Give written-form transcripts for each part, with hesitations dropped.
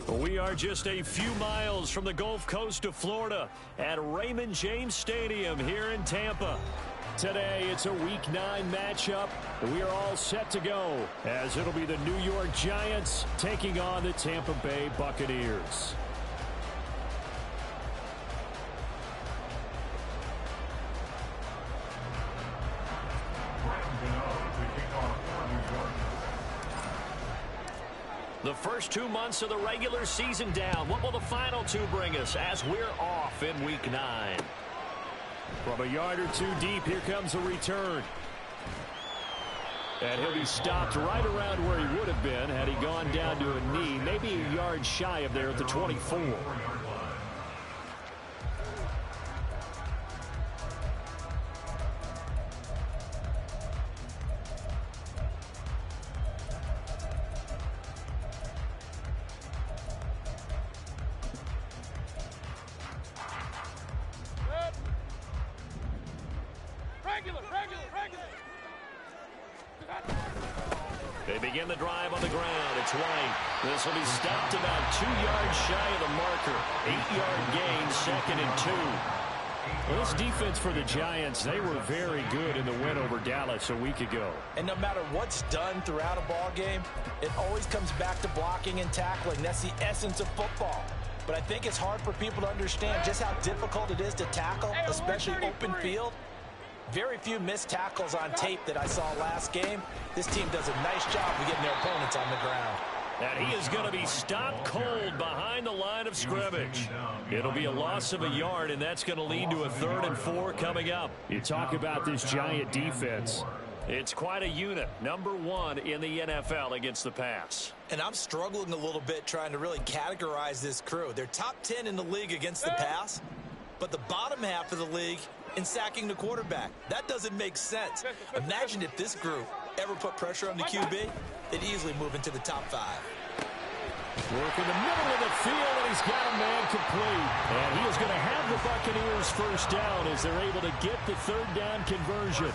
We are just a few miles from the Gulf Coast of Florida at Raymond James Stadium here in Tampa. Today, it's a Week 9 matchup. We are all set to go as it'll be the New York Giants taking on the Tampa Bay Buccaneers. The first 2 months of the regular season down. What will the final 2 bring us as we're off in Week 9? From a yard or 2 deep, here comes a return. And he'll be stopped right around where he would have been had he gone down to a knee, maybe a yard shy of there at the 24. They begin the drive on the ground. It's White. This will be stopped about 2 yards shy of the marker. 8-yard gain, 2nd and 2. Well, this defense for the Giants, they were very good in the win over Dallas a week ago. And no matter what's done throughout a ball game, it always comes back to blocking and tackling. That's the essence of football. But I think it's hard for people to understand just how difficult it is to tackle, especially open field. Very few missed tackles on tape that I saw last game. This team does a nice job of getting their opponents on the ground. And he is going to be stopped cold behind the line of scrimmage. It'll be a loss of a yard, and that's going to lead to a 3rd and 4 coming up. You talk about this Giant defense. It's quite a unit, number 1 in the NFL against the pass. And I'm struggling a little bit trying to really categorize this crew. They're top 10 in the league against the pass, but the bottom half of the league in sacking the quarterback. That doesn't make sense. Imagine if this group ever put pressure on the QB, they'd easily move into the top 5. Work in the middle of the field, and he's got a man complete. And he is going to have the Buccaneers first down as they're able to get the 3rd down conversion.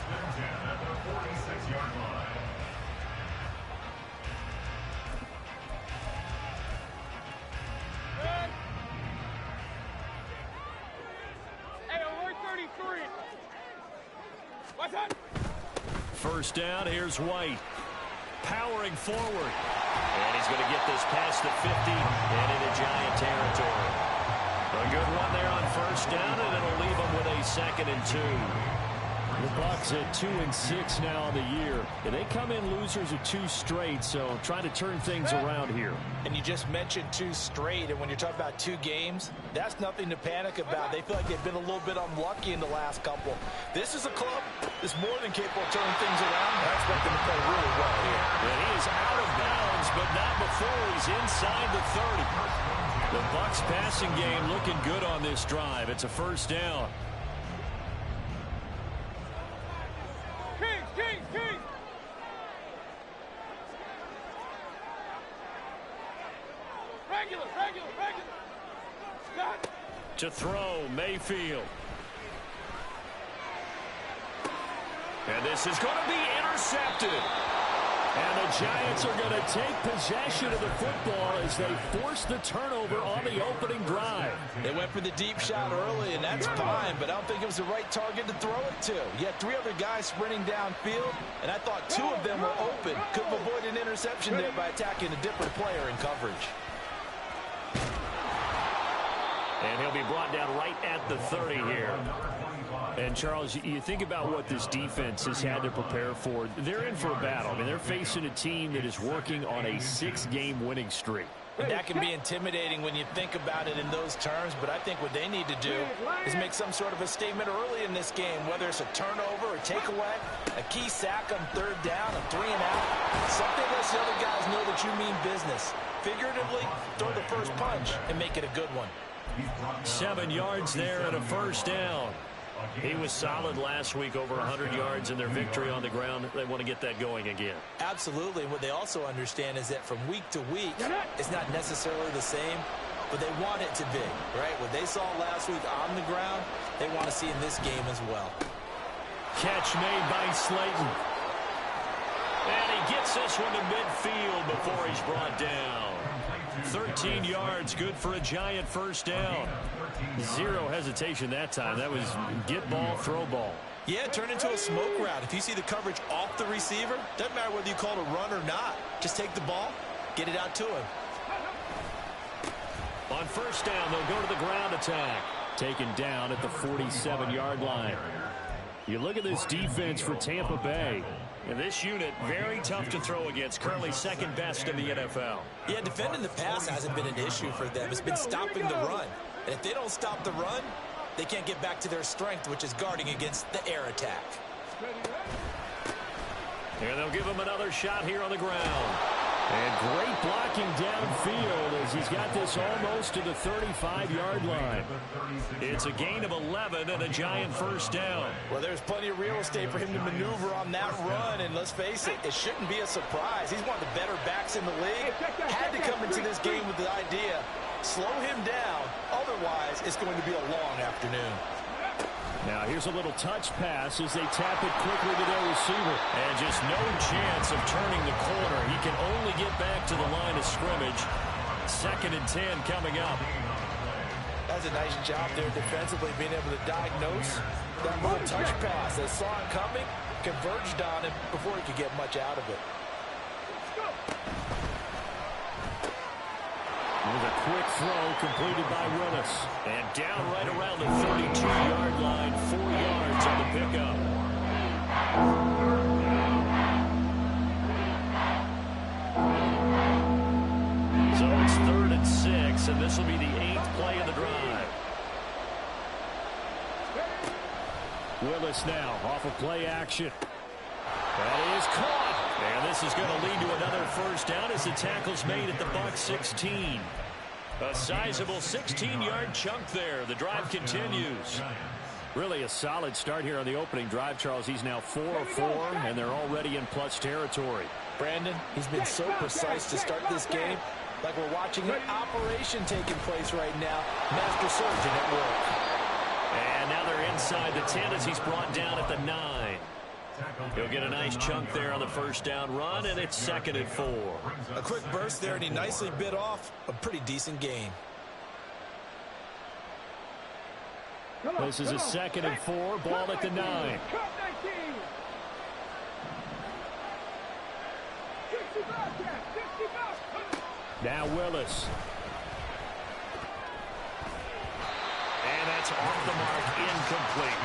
First down, here's White. Powering forward. And he's going to get this past the 50 and into Giant territory. A good run there on first down, and it'll leave him with a 2nd and 2. The Bucs at 2-6 now on the year. And they come in losers of 2 straight, so trying to turn things around here. And you just mentioned 2 straight, and when you're talking about 2 games, that's nothing to panic about. They feel like they've been a little bit unlucky in the last couple. This is a club that's more than capable of turning things around. I expect them to play really well here. And he is out of bounds, but not before he's inside the 30. The Bucs passing game looking good on this drive. It's a first down. To throw, Mayfield. And this is going to be intercepted. And the Giants are going to take possession of the football as they force the turnover on the opening drive. They went for the deep shot early, and that's fine, but I don't think it was the right target to throw it to. You had 3 other guys sprinting downfield, and I thought 2 of them were open. Could have avoided an interception there by attacking a different player in coverage. And he'll be brought down right at the 30 here. And, Charles, you think about what this defense has had to prepare for. They're in for a battle. I mean, they're facing a team that is working on a 6-game winning streak. And that can be intimidating when you think about it in those terms, but I think what they need to do is make some sort of a statement early in this game, whether it's a turnover or takeaway, a key sack on 3rd down, a 3-and-out, something that lets the other guys know that you mean business. Figuratively, throw the first punch and make it a good one. 7 yards there and a first down. He was solid last week, over 100 yards in their victory on the ground. They want to get that going again. Absolutely. What they also understand is that from week to week, it's not necessarily the same, but they want it to be, right? What they saw last week on the ground, they want to see in this game as well. Catch made by Slayton. And he gets this one to midfield before he's brought down. 13 yards, good for a Giant first down. Zero hesitation that time. That was get ball, throw ball. Yeah, turn into a smoke route. If you see the coverage off the receiver, doesn't matter whether you call it a run or not. Just take the ball, get it out to him. On first down, they'll go to the ground attack. Taken down at the 47-yard line. You look at this defense for Tampa Bay. And this unit, very tough to throw against. Currently second best in the NFL. Yeah, defending the pass hasn't been an issue for them. It's been stopping the run. And if they don't stop the run, they can't get back to their strength, which is guarding against the air attack. And they'll give him another shot here on the ground. And great blocking downfield as he's got this almost to the 35-yard line. It's a gain of 11 and a Giant first down. Well, there's plenty of real estate for him to maneuver on that run. And let's face it, it shouldn't be a surprise. He's one of the better backs in the league. Had to come into this game with the idea, slow him down. Otherwise, it's going to be a long afternoon. Now here's a little touch pass as they tap it quickly to their receiver. And just no chance of turning the corner. He can only get back to the line of scrimmage. 2nd and 10 coming up. That's a nice job there defensively, being able to diagnose that little touch pass. They saw it coming, converged on him before he could get much out of it. With a quick throw completed by Willis. And down right around the 32-yard line, 4 yards on the pickup. So it's 3rd and 6, and this will be the 8th play of the drive. Willis now off of play action. That is caught. And this is going to lead to another first down as the tackle's made at the Bucs 16. A sizable 16-yard chunk there. The drive continues. Really a solid start here on the opening drive, Charles. He's now 4 of 4, and they're already in plus territory. Brandon, he's been so precise to start this game, like we're watching an operation taking place right now. Master surgeon at work. And now they're inside the 10 as he's brought down at the 9. He'll get a nice chunk there on the first down run, and it's 2nd and 4. A quick burst there, and he nicely bit off a pretty decent gain. This is a 2nd and 4, ball at the 9. Now Willis. And that's off the mark, incomplete.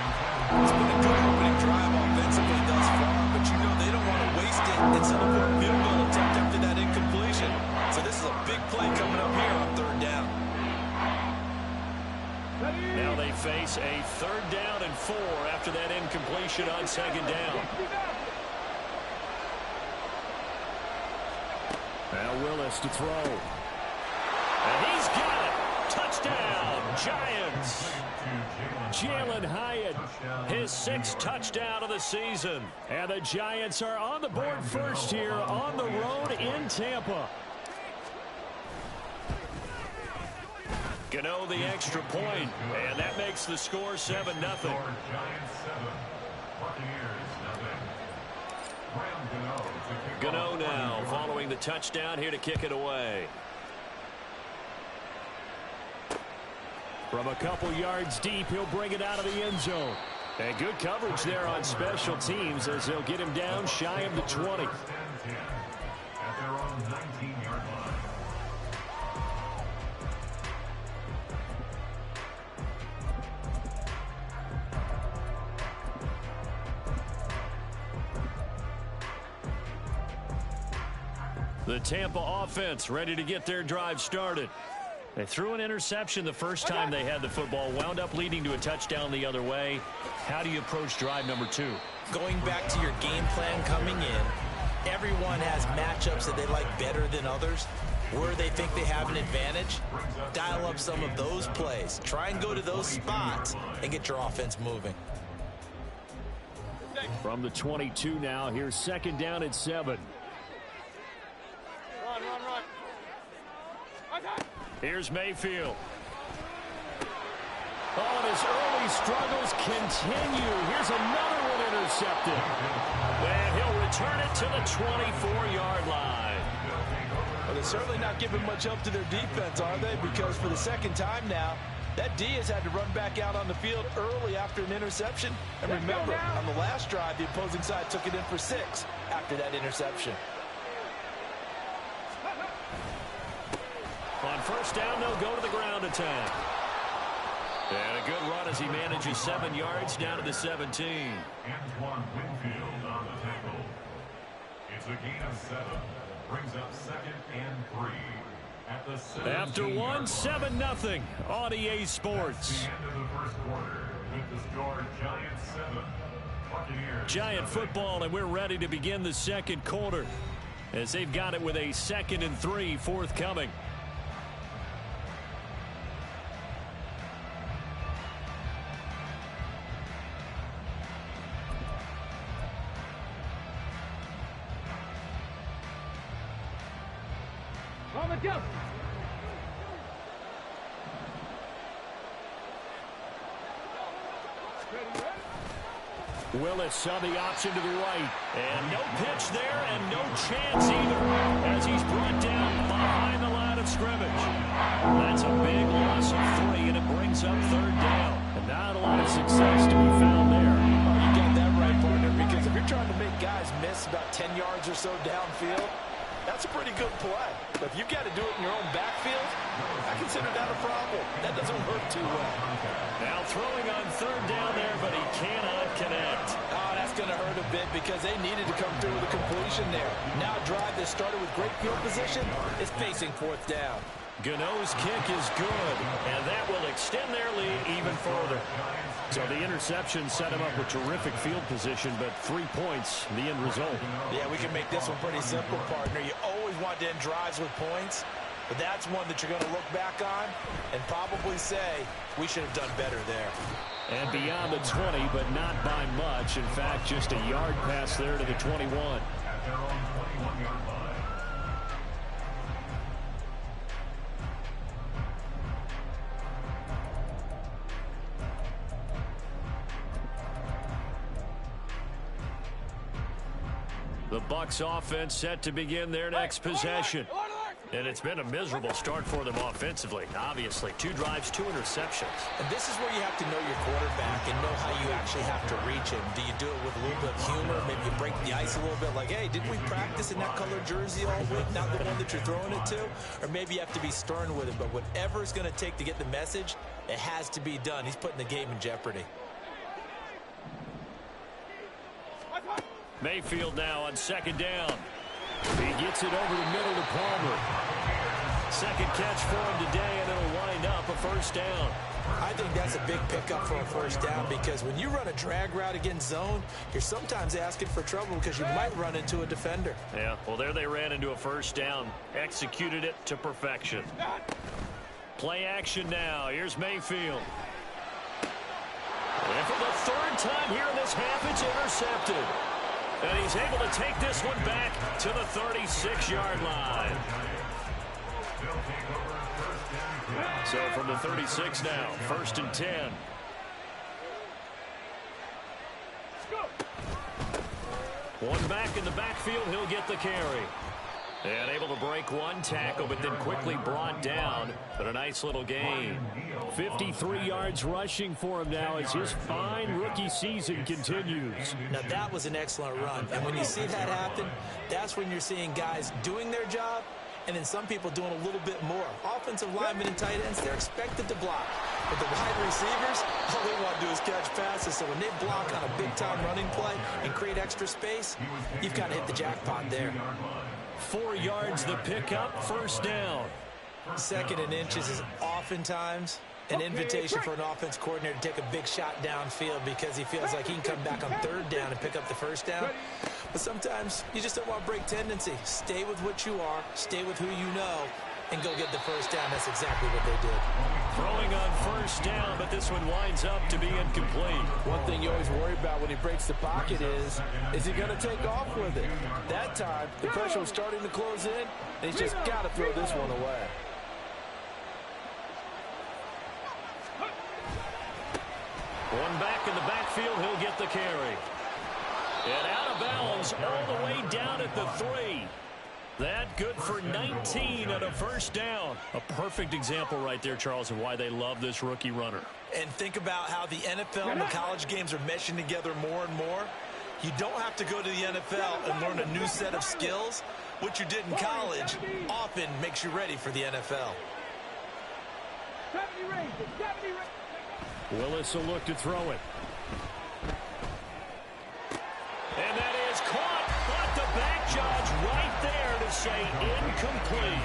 It's been a good opening drive offensively thus far, but you know they don't want to waste it and settle for a field goal attempt after that incompletion. So this is a big play coming up here on 3rd down. Now they face a 3rd down and 4 after that incompletion on 2nd down. Now Willis to throw. And he's got it. Touchdown, Giants. Jalen Hyatt, his 6th touchdown of the season. And the Giants are on the board first here on the road in Tampa. Gano the extra point, and that makes the score 7-0. Gano now following the touchdown here to kick it away. From a couple yards deep, he'll bring it out of the end zone. And good coverage there on special teams as they'll get him down shy of the 20. The Tampa offense ready to get their drive started. They threw an interception the first time they had the football, wound up leading to a touchdown the other way. How do you approach drive number 2? Going back to your game plan coming in, everyone has matchups that they like better than others. Where they think they have an advantage, dial up some of those plays. Try and go to those spots and get your offense moving. From the 22 now, here's 2nd down and 7. Here's Mayfield. Oh, and his early struggles continue. Here's another one intercepted. And he'll return it to the 24-yard line. A they're certainly not giving much help to their defense, are they? Because for the second time now, that D has had to run back out on the field early after an interception. And remember, on the last drive, the opposing side took it in for 6 after that interception. On first down, they'll go to the ground attack. And a good run as he manages 7 yards down to the 17. Antoine Winfield on the tackle. It's a gain of 7. Brings up 2nd and 3. At the After 1, 7-0 on EA Sports. At the end of the first quarter, with the score Giants 7, Buccaneers Giant 7. football, and we're ready to begin the second quarter as they've got it with a 2nd and 3 forthcoming. Willis on the option to the right. And no pitch there and no chance either as he's brought down behind the line of scrimmage. That's a big loss of 3, and it brings up 3rd down. And not a lot of success to be found there. Oh, you got that right, partner, because if you're trying to make guys miss about 10 yards or so downfield, that's a pretty good play. But if you've got to do it in your own backfield, I consider that a problem. That doesn't work too well. Now throwing on 3rd down there, but he cannot connect. Oh, that's going to hurt a bit because they needed to come through with a completion there. Now a drive that started with great field position is facing 4th down. Gano's kick is good, and that will extend their lead even further. So the interception set him up with terrific field position, but 3 points, the end result. Yeah, we can make this one pretty simple, partner. You always want to end drives with points, but that's one that you're going to look back on and probably say, we should have done better there. And beyond the 20, but not by much. In fact, just a yard pass there to the 21. At their own 21-yard line. The Bucs offense set to begin their next possession. And it's been a miserable start for them offensively. Obviously, 2 drives, 2 interceptions. And this is where you have to know your quarterback and know how you actually have to reach him. Do you do it with a little bit of humor? Maybe you break the ice a little bit like, hey, didn't we practice in that colored jersey all week, not the one that you're throwing it to? Or maybe you have to be stern with him. But whatever it's going to take to get the message, it has to be done. He's putting the game in jeopardy. Mayfield now on 2nd down. He gets it over the middle to Palmer. 2nd catch for him today, and it'll wind up a 1st down. I think that's a big pickup for a 1st down because when you run a drag route against zone, you're sometimes asking for trouble because you might run into a defender. Yeah, well, there they ran into a 1st down. Executed it to perfection. Play action now. Here's Mayfield. And for the 3rd time here in this half, it's intercepted. And he's able to take this one back to the 36-yard line. So from the 36 now, 1st and 10. One back in the backfield, he'll get the carry. And able to break 1 tackle, but then quickly brought down. But a nice little gain. 53 yards rushing for him now as his fine rookie season continues. Now that was an excellent run. And when you see that happen, that's when you're seeing guys doing their job and then some people doing a little bit more. Offensive linemen and tight ends, they're expected to block. But the wide receivers, all they want to do is catch passes. So when they block on a big-time running play and create extra space, you've got to hit the jackpot there. 4 yards the pickup, 1st down. 2nd and inches is oftentimes an invitation for an offense coordinator to take a big shot downfield because he feels like he can come back on 3rd down and pick up the 1st down. But sometimes you just don't want to break tendency. Stay with what you are, stay with who you know, and go get the 1st down. That's exactly what they did. Throwing on 1st down, but this one winds up to be incomplete. One thing you always worry about when he breaks the pocket is he going to take off with it? That time, the pressure was starting to close in, and he's just got to throw this one away. One back in the backfield, he'll get the carry. And out of bounds all the way down at the 3. That good for 19 and a first down. A perfect example right there, Charles, of why they love this rookie runner. And think about how the NFL and the college games are meshing together more and more. You don't have to go to the NFL and learn a new set of skills. What you did in college often makes you ready for the NFL. Willis will look to throw it. And that is caught. But the back judge right there to say incomplete.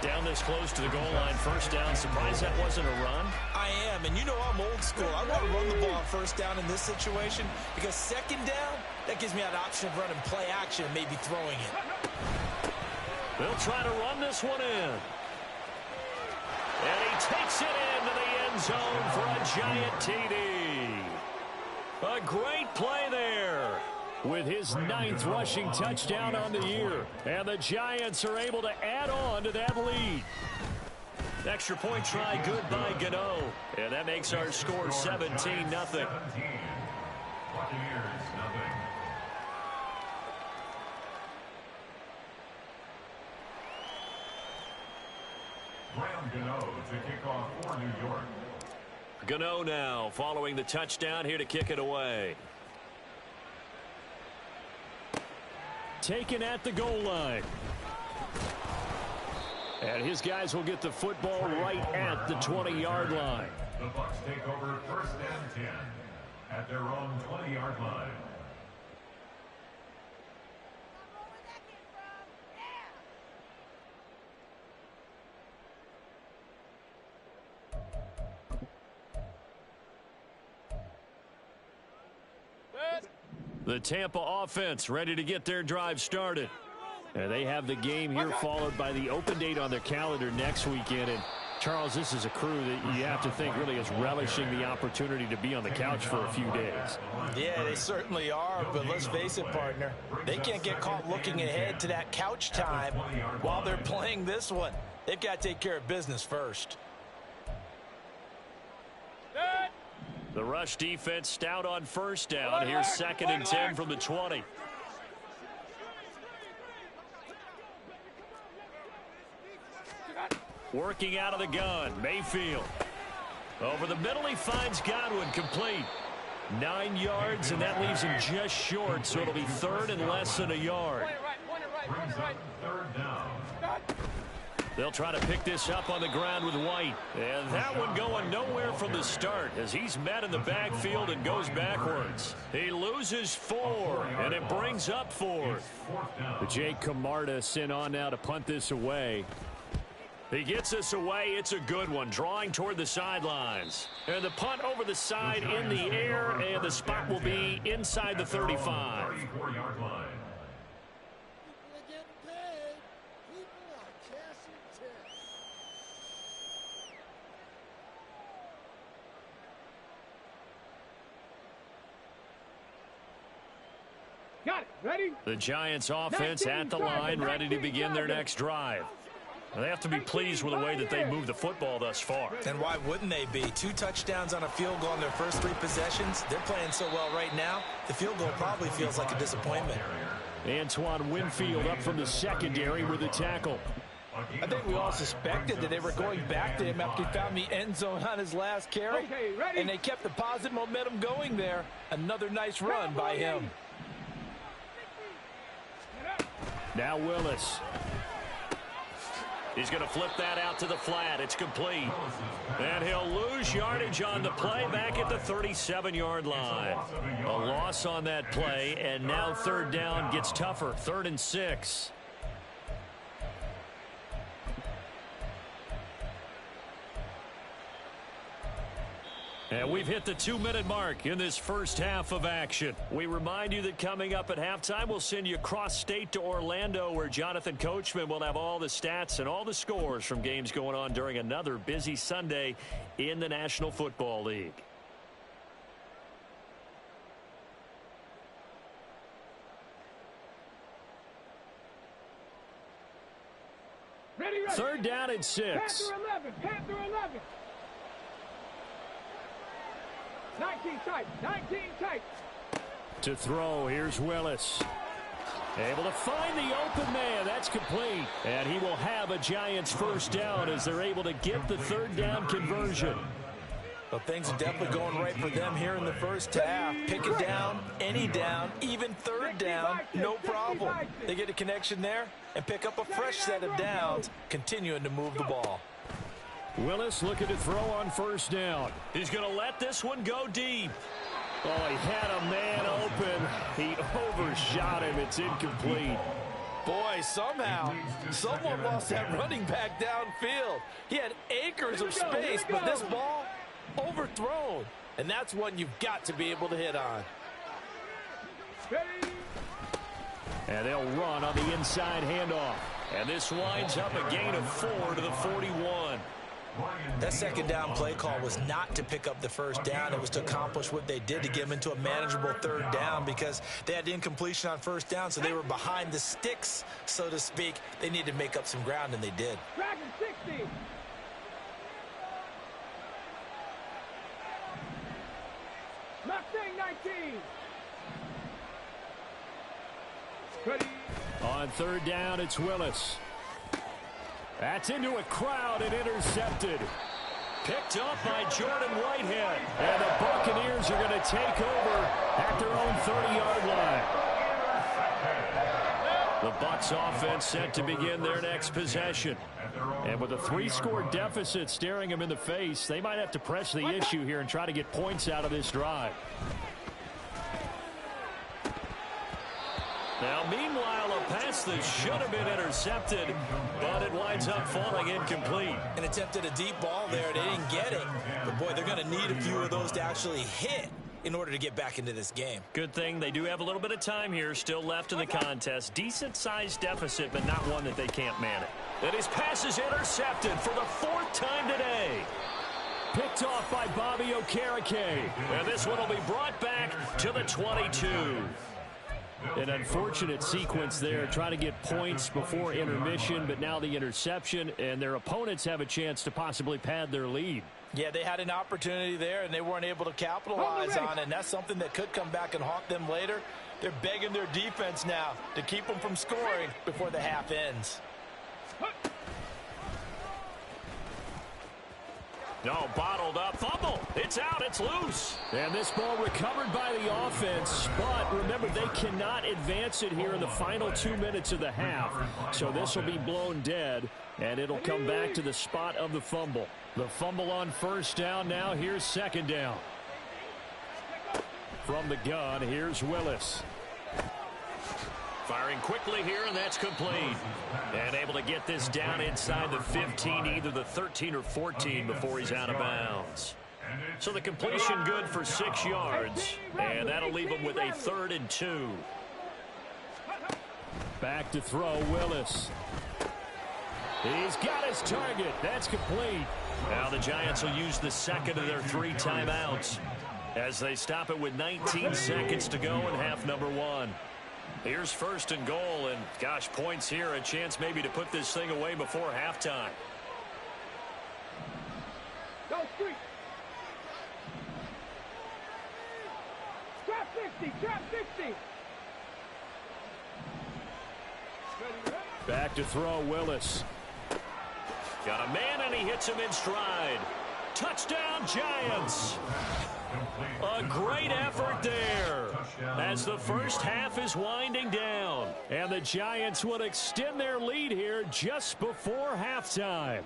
Down this close to the goal line, first down. Surprised that wasn't a run? I am, and you know I'm old school. I want to run the ball on first down in this situation because second down, that gives me an option of running play action and maybe throwing it. They'll try to run this one in. And he takes it into the end zone for a giant TD. A great play there with his 9th rushing touchdown on the year. And the Giants are able to add on to that lead. Extra point try good by Gano. And that makes our score 17-0. Buccaneers, nothing. Graham Gano to kick off for New York. Gano now following the touchdown here to kick it away. Taken at the goal line. And his guys will get the football right at the 20-yard line. The Bucs take over first and 10 at their own 20-yard line. The Tampa offense ready to get their drive started. And they have the game here followed by the open date on their calendar next weekend. And Charles, this is a crew that you have to think really is relishing the opportunity to be on the couch for a few days. Yeah, they certainly are, but let's face it, partner. They can't get caught looking ahead to that couch time while they're playing this one. They've got to take care of business first. The rush defense stout on first down. Here's 2nd and 10 from the 20. Working out of the gun, Mayfield. Over the middle, he finds Godwin, complete. 9 yards, and that leaves him just short, so it'll be 3rd and less than a yard. Third down. They'll try to pick this up on the ground with White. And that one going nowhere from the start as he's met in the backfield and goes backwards. He loses 4, and it brings up 4th. Jake Camarda sent on now to punt this away. He gets this away. It's a good one, drawing toward the sidelines. And the punt over the side in the air, and the spot will be inside the 35. 34-yard line. Got it. Ready? The Giants offense at the line, ready to begin their next drive. They have to be pleased with the way that they moved the football thus far. And why wouldn't they be? 2 touchdowns on a field goal in their first 3 possessions. They're playing so well right now, the field goal probably feels like a disappointment. Antoine Winfield up from the secondary with a tackle. I think we all suspected that they were going back to him after he found the end zone on his last carry. Okay, ready? And they kept the positive momentum going there. Another nice run by him. Now Willis. He's going to flip that out to the flat. It's complete. And he'll lose yardage on the play back at the 37-yard line. A loss on that play, and now 3rd down gets tougher. 3rd and 6. And we've hit the 2-minute mark in this first half of action. We remind you that coming up at halftime, we'll send you cross-state to Orlando, where Jonathan Coachman will have all the stats and all the scores from games going on during another busy Sunday in the National Football League. Ready, ready. 3rd down and 6. Panther 11. Panther 11. 19 tight. 19 tight. To throw, here's Willis. Able to find the open man. That's complete. And he will have a Giants first down as they're able to get the third down conversion. Well, things are definitely going right for them here in the first half. Pick it down, any down, even third down, no problem. They get a connection there and pick up a fresh set of downs, continuing to move the ball. Willis looking to throw on first down. He's going to let this one go deep. Oh, he had a man open. He overshot him. It's incomplete. Boy, somehow, someone lost that running back downfield. He had acres of space, but this ball overthrown. And that's one you've got to be able to hit on. And they'll run on the inside handoff. And this winds up a gain of 4 to the 41. That second down play call was not to pick up the first down. It was to accomplish what they did to get them into a manageable third down because they had incompletion on first down, so they were behind the sticks, so to speak. They needed to make up some ground, and they did. Dragon 60. Mustang 19. Ready. On third down, it's Willis. That's into a crowd and intercepted. Picked up by Jordan Whitehead. And the Buccaneers are going to take over at their own 30-yard line. The Bucs offense set to begin their next possession. And with a 3-score deficit staring them in the face, they might have to press the issue here and try to get points out of this drive. Now, meanwhile, a pass that should have been intercepted, but it winds up falling incomplete. And attempted a deep ball there. They didn't get it. But, boy, they're going to need a few of those to actually hit in order to get back into this game. Good thing they do have a little bit of time here still left in the contest. Decent-sized deficit, but not one that they can't manage. And his pass is intercepted for the 4th time today. Picked off by Bobby Okereke. And this one will be brought back to the 22. An unfortunate sequence there, trying to get points before intermission, but now the interception, and their opponents have a chance to possibly pad their lead. Yeah, they had an opportunity there, and they weren't able to capitalize on it, and that's something that could come back and haunt them later. They're begging their defense now to keep them from scoring before the half ends. No, bottled up. Fumble. It's out. It's loose. And this ball recovered by the offense. But remember, they cannot advance it here in the final 2 minutes of the half. So this will be blown dead, and it'll come back to the spot of the fumble. The fumble on first down now. Here's second down. From the gun, here's Willis. Firing quickly here, and that's complete. And able to get this down inside the 15, either the 13 or 14 before he's out of bounds. So the completion good for 6 yards, and that'll leave him with a 3rd and 2. Back to throw, Willis. He's got his target. That's complete. Now the Giants will use the second of their 3 timeouts as they stop it with 19 seconds to go in half number 1. Here's 1st and goal, and gosh, points here, a chance maybe to put this thing away before halftime. Go street. Trap 60. Trap 60. Back to throw, Willis. Got a man, and he hits him in stride. Touchdown, Giants. A great effort there as the first half is winding down. And the Giants will extend their lead here just before halftime.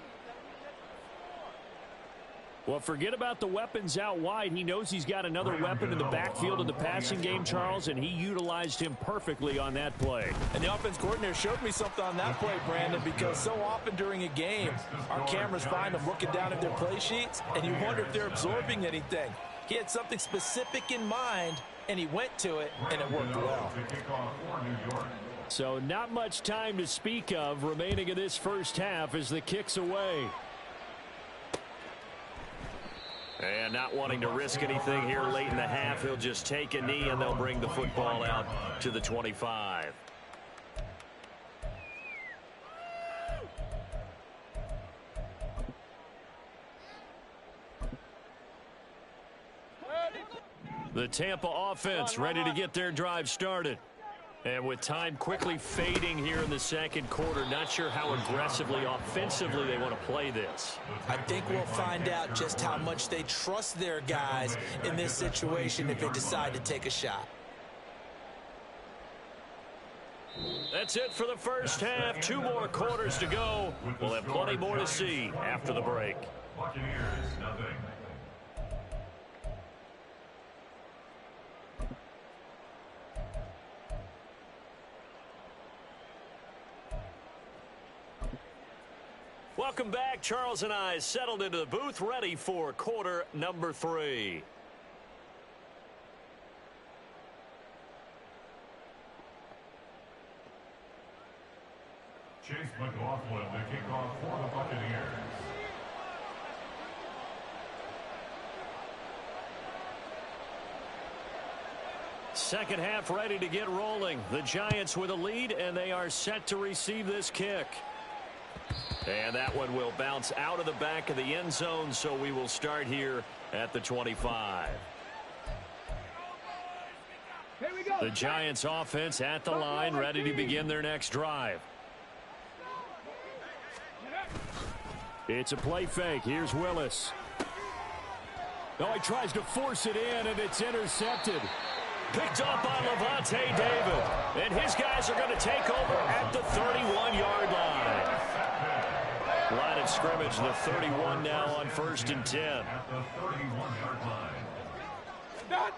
Well, forget about the weapons out wide. He knows he's got another weapon in the backfield of the passing game, Charles, and he utilized him perfectly on that play. And the offense coordinator showed me something on that play, Brandon, because so often during a game, our cameras find them looking down at their play sheets, and you wonder if they're absorbing anything. He had something specific in mind, and he went to it, and it worked well. So not much time to speak of remaining in this first half as the kick's away. And not wanting to risk anything here late in the half, he'll just take a knee, and they'll bring the football out to the 25. The Tampa offense ready to get their drive started. And with time quickly fading here in the second quarter, not sure how aggressively, offensively they want to play this. I think we'll find out just how much they trust their guys in this situation if they decide to take a shot. That's it for the first half. 2 more quarters to go. We'll have plenty more to see after the break. Buccaneers, nothing. Welcome back. Charles and I settled into the booth, ready for quarter number 3. Chase McLaughlin, the kickoff for the Buccaneers. Second half ready to get rolling. The Giants with a lead, and they are set to receive this kick. And that one will bounce out of the back of the end zone, so we will start here at the 25. Here we go. The Giants offense at the line, ready to begin their next drive. It's a play fake. Here's Willis. Oh, he tries to force it in, and it's intercepted. Picked up by Levante David. And his guys are going to take over at the 31-yard line. Line of scrimmage, the 31 now on 1st and 10. At the 31-yard line.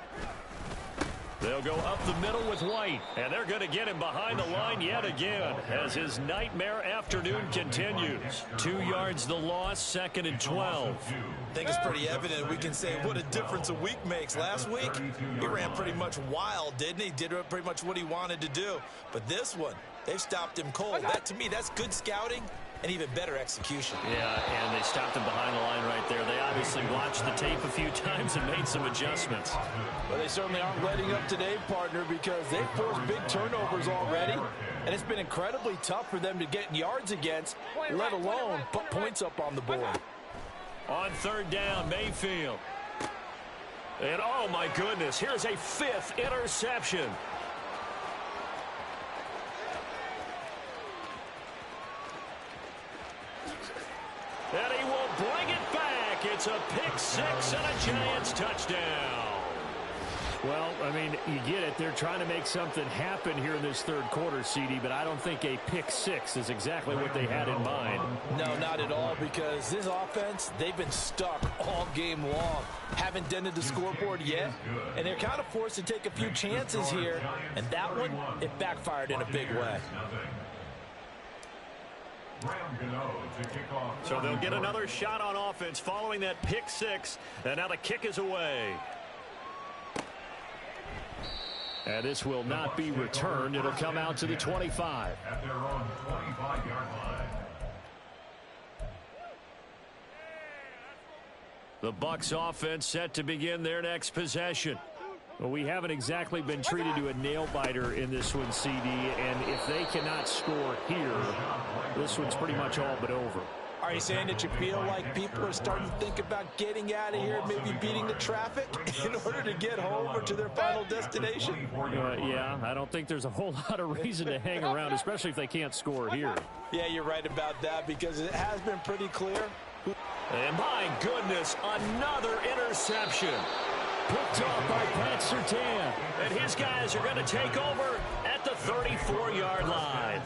They'll go up the middle with White, and they're going to get him behind the line yet again as his nightmare afternoon continues. 2 yards the loss, 2nd and 12. I think it's pretty evident. We can say what a difference a week makes. Last week, he ran pretty much wild, didn't he? Did pretty much what he wanted to do. But this one, they've stopped him cold. That, to me, that's good scouting and even better execution. Yeah, and they stopped him behind the line right there. They obviously watched the tape a few times and made some adjustments. Well, they certainly aren't letting up today, partner, because they've forced big turnovers already, and it's been incredibly tough for them to get yards against, let alone put points up on the board. On 3rd down, Mayfield. And, oh, my goodness, here's a 5th interception. And he will bring it back. It's a pick 6 and a Giants touchdown. Well, I mean, you get it. They're trying to make something happen here in this 3rd quarter, CD, but I don't think a pick 6 is exactly what they had in mind. No, not at all, because this offense, they've been stuck all game long. Haven't dented the scoreboard yet, and they're kind of forced to take a few chances here, and that one, it backfired in a big way. So they'll get another shot on offense following that pick 6, and now the kick is away. And this will not be returned. It'll come out to the 25. At their own 25-yard line. The Bucs offense set to begin their next possession. Well, we haven't exactly been treated to a nail-biter in this one, CD, and if they cannot score here, this one's pretty much all but over. Are you saying that you feel like people are starting to think about getting out of here, maybe beating the traffic in order to get home or to their final destination? Yeah, I don't think there's a whole lot of reason to hang around, especially if they can't score here. Yeah, you're right about that, because it has been pretty clear. And my goodness, another interception. Picked off by Pat Surtain. And his guys are going to take over at the 34-yard line.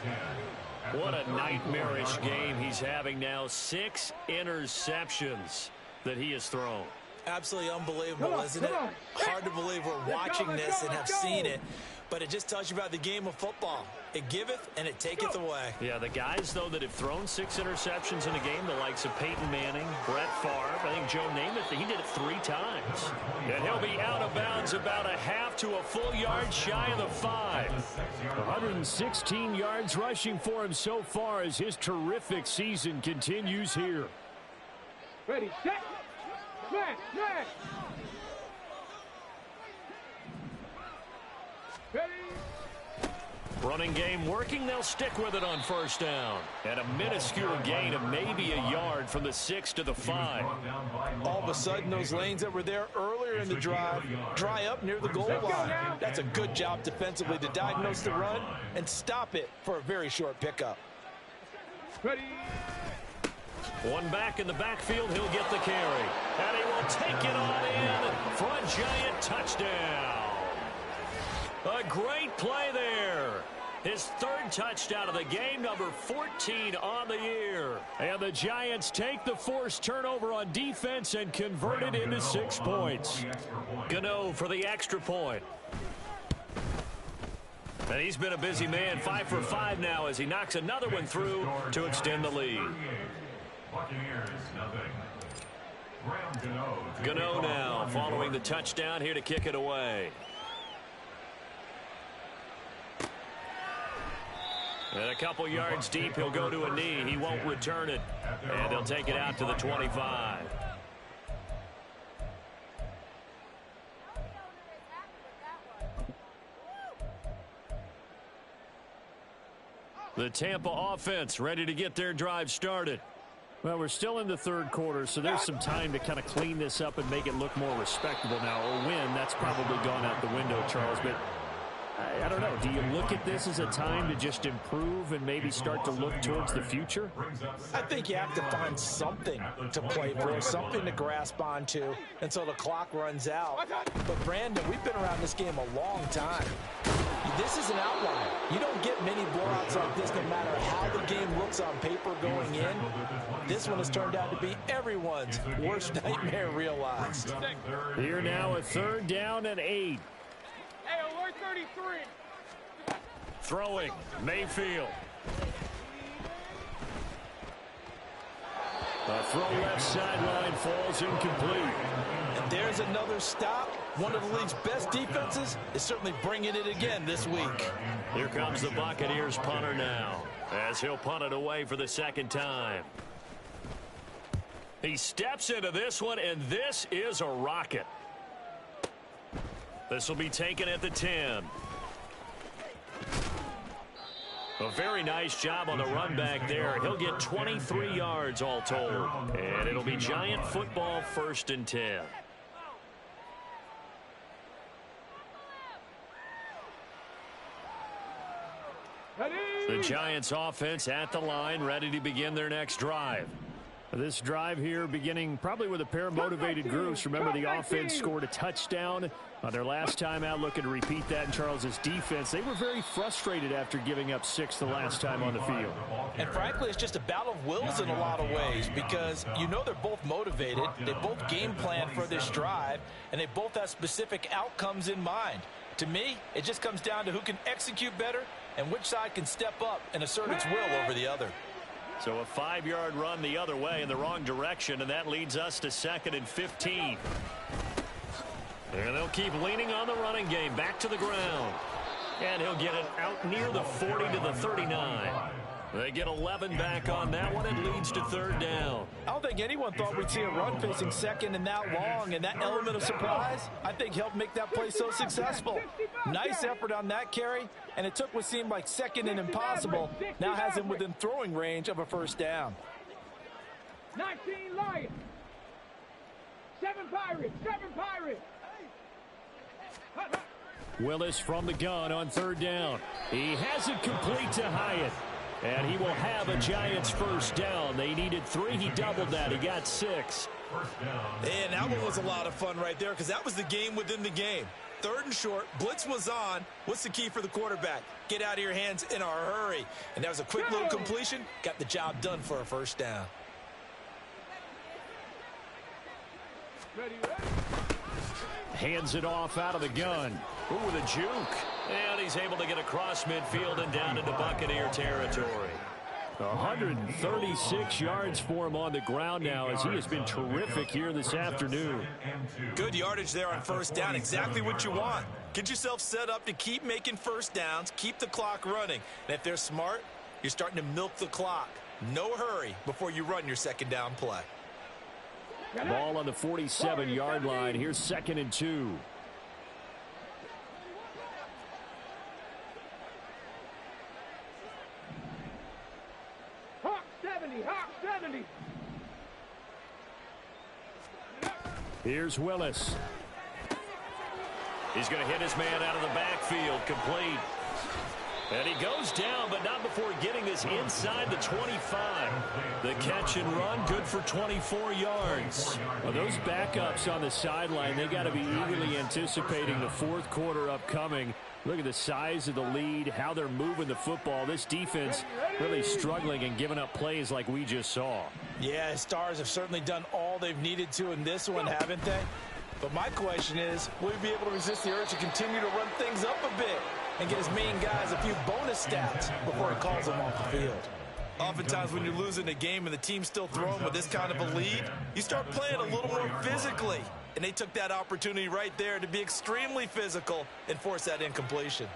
What a nightmarish game he's having now. 6 interceptions that he has thrown. Absolutely unbelievable, isn't it? Hard to believe we're watching this and have seen it, but it just tells you about the game of football. It giveth and it taketh away. Yeah, the guys, though, that have thrown 6 interceptions in a game, the likes of Peyton Manning, Brett Favre, I think Joe Namath, he did it 3 times. And he'll be out of bounds about a half to a full yard shy of the 5. 116 yards rushing for him so far as his terrific season continues here. Ready, set, smash, smash. Ready. Running game working. They'll stick with it on 1st down. And a minuscule gain of maybe a yard yard from the 6 to the 5. All of a sudden, those lanes that were there earlier in the drive dry up near the goal line. That's a good job defensively to diagnose the run and stop it for a very short pickup. Ready. One back in the backfield, he'll get the carry. And he will take it on in for a giant touchdown. A great play there. His third touchdown of the game, number 14 on the year. And the Giants take the forced turnover on defense and convert it into 6 points. Gano for the extra point. And he's been a busy man, 5 for 5 now as he knocks another one through to extend the lead. Gano now following the touchdown here to kick it away. And a couple yards deep, he'll go to a knee. He won't return it. And they'll take it out to the 25. The Tampa offense ready to get their drive started. Well, we're still in the third quarter, so there's some time to kind of clean this up and make it look more respectable now. A win, that's probably gone out the window, Charles, but I don't know. Do you look at this as a time to just improve and maybe start to look towards the future? I think you have to find something to play for, something to grasp onto until the clock runs out. But, Brandon, we've been around this game a long time. This is an outlier. You don't get many blowouts like this no matter how the game looks on paper going in. This one has turned out to be everyone's worst nightmare realized. Here now, a 3rd down and 8. Hey, alert 33. Throwing, Mayfield. A throw left sideline falls incomplete. And there's another stop. One of the league's best defenses is certainly bringing it again this week. Here comes the Buccaneers punter now as he'll punt it away for the 2nd time. He steps into this one, and this is a rocket. This will be taken at the 10. A very nice job on the run back there. He'll get 23 yards all told. And it'll be Giant football 1st and 10. The Giants offense at the line, ready to begin their next drive. This drive here beginning probably with a pair of motivated groups. Remember, the offense scored a touchdown on their last time out, looking to repeat that in Charles's defense. They were very frustrated after giving up 6 the last time on the field. And frankly, it's just a battle of wills in a lot of ways because you know they're both motivated. They both game plan for this drive, and they both have specific outcomes in mind. To me, it just comes down to who can execute better and which side can step up and assert its will over the other. So a 5-yard run the other way in the wrong direction, and that leads us to 2nd and 15. And they'll keep leaning on the running game back to the ground. And he'll get it out near the 40 to the 39. They get 11 back on that one. It leads to 3rd down. I don't think anyone thought we'd see a run facing 2nd and that long, and that element of surprise, I think, helped make that play so successful. Nice effort on that carry, and it took what seemed like 2nd and impossible, now has him within throwing range of a 1st down. 19 Lions. 7 Pirates. 7 Pirates. Willis from the gun on 3rd down. He has it complete to Hyatt. And he will have a Giants 1st down. They needed 3. He doubled that. He got 6. And that one was a lot of fun right there because that was the game within the game. 3rd and short. Blitz was on. What's the key for the quarterback? Get out of your hands in a hurry. And that was a quick little completion. Got the job done for a 1st down. Ready. Hands it off out of the gun. Ooh, the juke. And he's able to get across midfield and down into Buccaneer territory. 136 yards for him on the ground now as he has been terrific here this afternoon. Good yardage there on 1st down. Exactly what you want. Get yourself set up to keep making 1st downs, keep the clock running. And if they're smart, you're starting to milk the clock. No hurry before you run your 2nd down play. Ball on the 47-yard line. Here's 2nd and 2. Hawk 70. Hawk 70. Here's Willis. He's going to hit his man out of the backfield, complete. And he goes down, but not before getting this inside the 25. The catch and run, good for 24 yards. Well, those backups on the sideline, they got to be eagerly anticipating the fourth quarter upcoming. Look at the size of the lead, how they're moving the football. This defense really struggling and giving up plays like we just saw. Yeah, his Stars have certainly done all they've needed to in this one, haven't they? But my question is, will he be able to resist the urge to continue to run things up a bit and get his main guys a few bonus stats before he calls them off the field? Oftentimes when you're losing a game and the team's still throwing with this kind of a lead, you start playing a little more physically. And they took that opportunity right there to be extremely physical and force that incompletion.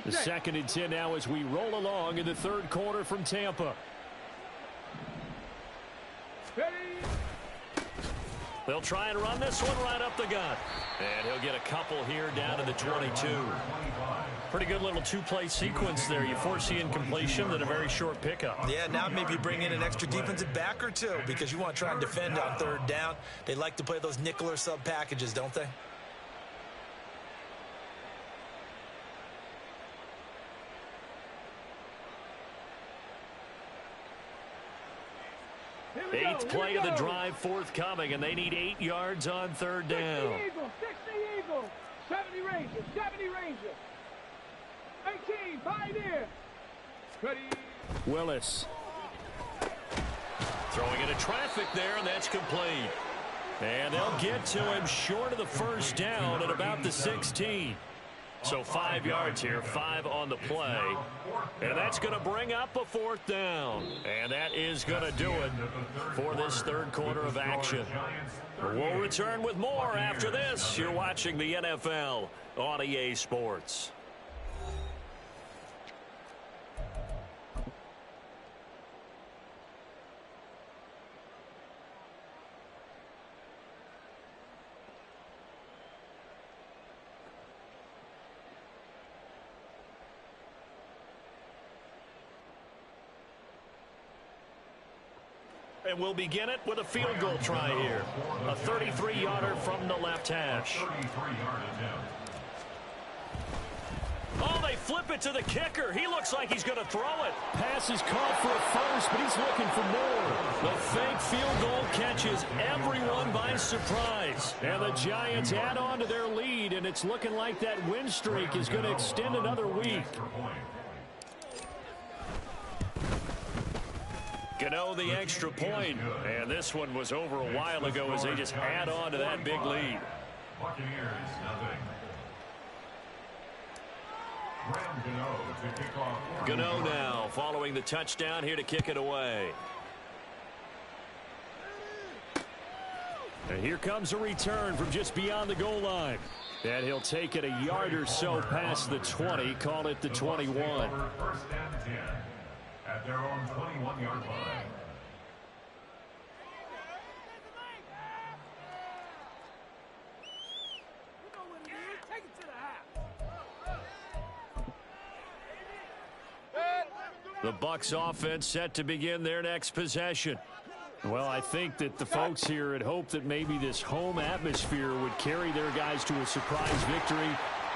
The 2nd and 10 now as we roll along in the third quarter from Tampa. They'll try and run this one right up the gut. And he'll get a couple here down to the 22. Pretty good little two-play sequence there. You force the incompletion, then a very short pickup. Yeah, now maybe bring in an extra defensive back or two because you want to try and defend on third down. They like to play those nickel or sub packages, don't they? Eighth play of the drive forthcoming, and they need 8 yards on third down. 60 Eagle, 70 Ranger, 70 Ranger. 18, Pioneer. Ready. Willis. Throwing into traffic there, and that's complete. And they'll get to him short of the first down at about the 16. So 5 yards here, 5 on the play. And that's going to bring up a fourth down. And that is going to do it for this third quarter of action. We'll return with more after this. You're watching the NFL on EA Sports. And we'll begin it with a field goal try here. A 33-yarder from the left hash. Oh, they flip it to the kicker. He looks like he's going to throw it. Pass is caught for a first, but he's looking for more. The fake field goal catches everyone by surprise. And the Giants add on to their lead, and it's looking like that win streak is going to extend another week. Gano the extra point, and this one was over a while ago as they just add on to that big lead. Buccaneers, nothing. Gano now following the touchdown here to kick it away. And here comes a return from just beyond the goal line. And he'll take it a yard or so past the 20, call it the 21. First and 10 at their own 21-yard line. Take it to the half. The Bucs offense set to begin their next possession. Well, I think that the folks here had hoped that maybe this home atmosphere would carry their guys to a surprise victory,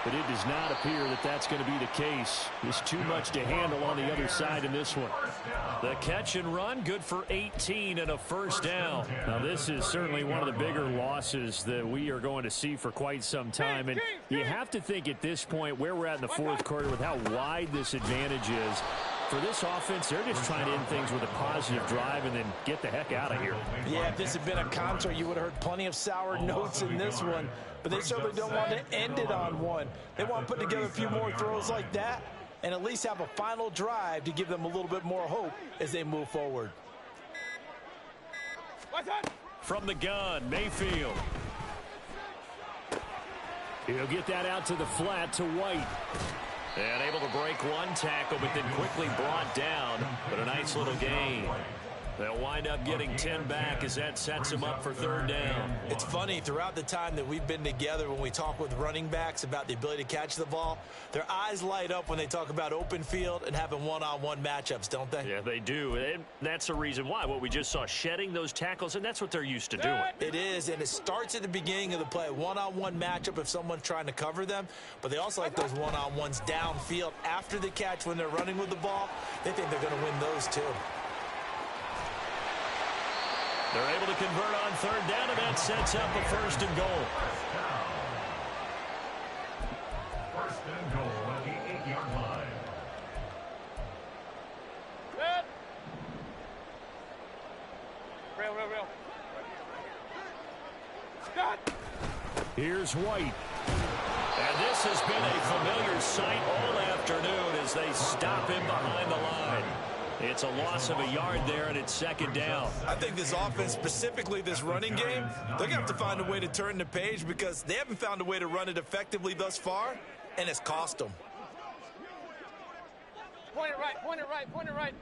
but it does not appear that that's going to be the case. There's too much to handle on the other side in this one. The catch and run, good for 18 and a first down. Now, this is certainly one of the bigger losses that we are going to see for quite some time. And you have to think at this point where we're at in the fourth quarter with how wide this advantage is. For this offense, they're just trying to end things with a positive drive and then get the heck out of here. Yeah, if this had been a concert, you would have heard plenty of sour notes in this one. But they certainly don't want to end it on one. They want to put together a few more throws like that and at least have a final drive to give them a little bit more hope as they move forward. From the gun, Mayfield. He'll get that out to the flat to White. And able to break one tackle, but then quickly brought down. But a nice little gain. They'll wind up getting 10 back as that sets them up for third down. It's funny, throughout the time that we've been together, when we talk with running backs about the ability to catch the ball, their eyes light up when they talk about open field and having one-on-one matchups, don't they? Yeah, they do. And that's the reason why. What we just saw, shedding those tackles, and that's what they're used to doing. It is, and it starts at the beginning of the play. One-on-one matchup if someone's trying to cover them, but they also like those one-on-ones downfield after the catch when they're running with the ball. They think they're going to win those too. They're able to convert on third down, and that sets up a first and goal. First and goal at the 8-yard line. Real. Here's White. And this has been a familiar sight all afternoon as they stop him behind the line. It's a loss of a yard there, and it's second down. I think this offense, specifically this running game, they're going to have to find a way to turn the page because they haven't found a way to run it effectively thus far, and it's cost them. Point it right.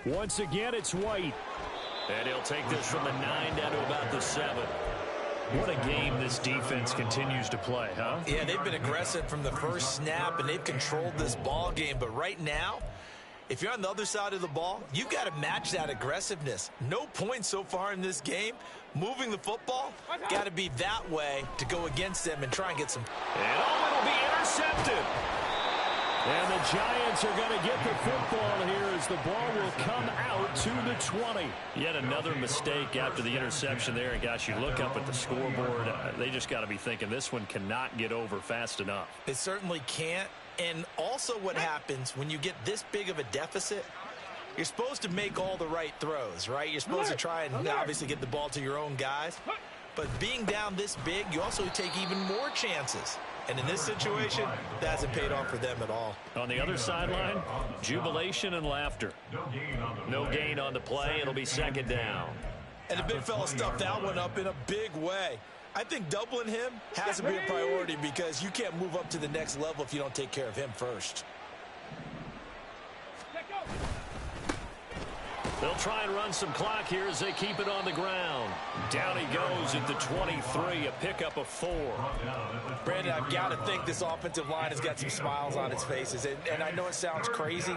Once again, it's White. And he'll take this from the 9 down to about the 7. What a game this defense continues to play, huh? Yeah, they've been aggressive from the first snap, and they've controlled this ball game. But right now, if you're on the other side of the ball, you've got to match that aggressiveness. No points so far in this game. Moving the football, got to be that way to go against them and try and get some. And it'll be intercepted. And the Giants are going to get the football here as the ball will come out to the 20. Yet another mistake after the interception there. And, gosh, you look up at the scoreboard, they just got to be thinking this one cannot get over fast enough. It certainly can't. And also what happens when you get this big of a deficit, you're supposed to make all the right throws, right? You're supposed to try and obviously get the ball to your own guys. But being down this big, you also take even more chances. And in this situation, that hasn't paid off for them at all. On the other sideline, jubilation and laughter. No gain on the play. It'll be second down. And the big fella stuffed that one up in a big way. I think doubling him has to be a priority because you can't move up to the next level if you don't take care of him first. They'll try and run some clock here as they keep it on the ground. Down he goes at the 23, a pickup of 4. Brandon, I've got to think this offensive line has got some smiles on its faces. And I know it sounds crazy,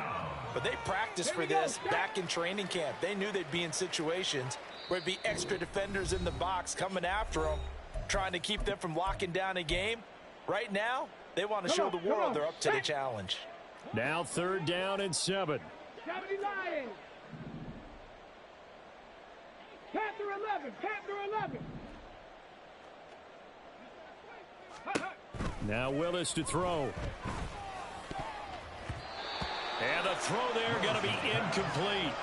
but they practiced for this back in training camp. They knew they'd be in situations where it'd be extra defenders in the box coming after them, trying to keep them from locking down a game. Right now, they want to show the world they're up to the challenge. Now third down and 7. 79. Panther 11. Now Willis to throw. And the throw there going to be incomplete.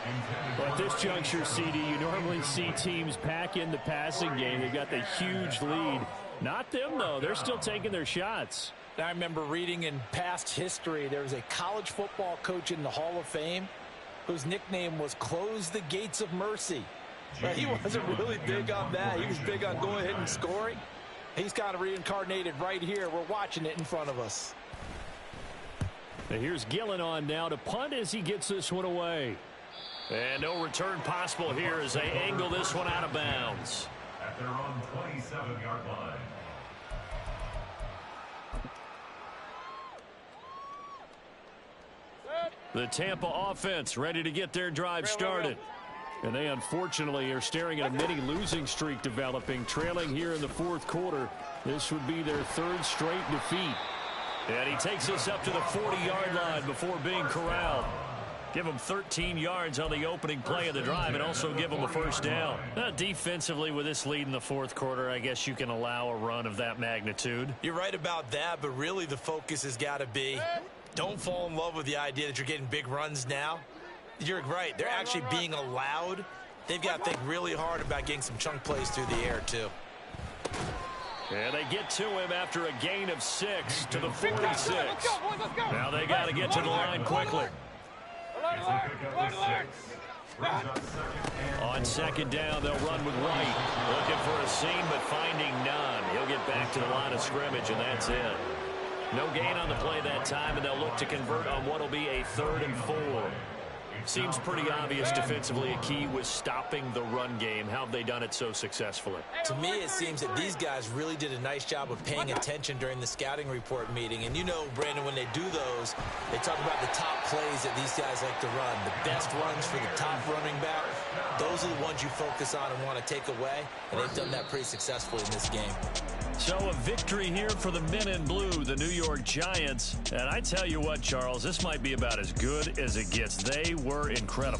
But at this juncture, CD, you normally see teams pack in the passing game. They've got the huge lead. Not them, though. They're still taking their shots. I remember reading in past history, there was a college football coach in the Hall of Fame whose nickname was Close the Gates of Mercy. But he wasn't really big on that. He was big on going ahead and scoring. He's kind of reincarnated right here. We're watching it in front of us. Now here's Gillen on now to punt as he gets this one away. And no return possible here as they angle this one out of bounds. At their own 27-yard line. The Tampa offense ready to get their drive started. And they unfortunately are staring at a mini losing streak developing, trailing here in the fourth quarter. This would be their third straight defeat. And he takes us up to the 40-yard line before being corralled. Give him 13 yards on the opening play of the drive and also give him a first down. Defensively, with this lead in the fourth quarter, I guess you can allow a run of that magnitude. You're right about that, but really the focus has got to be don't fall in love with the idea that you're getting big runs now. You're right. They're actually being allowed. They've got to think really hard about getting some chunk plays through the air, too. And they get to him after a gain of 6 to the 46. Now they got to get to the line quickly. On second down, they'll run with White. Looking for a seam, but finding none. He'll get back to the line of scrimmage, and that's it. No gain on the play that time, and they'll look to convert on what will be a 3rd and 4. Seems pretty obvious defensively. A key was stopping the run game. How have they done it so successfully? To me, it seems that these guys really did a nice job of paying attention during the scouting report meeting. And you know, Brandon, when they do those, they talk about the top plays that these guys like to run. The best runs for the top running back. Those are the ones you focus on and want to take away. And they've done that pretty successfully in this game. So a victory here for the men in blue, the New York Giants. And I tell you what, Charles, this might be about as good as it gets. They were incredible.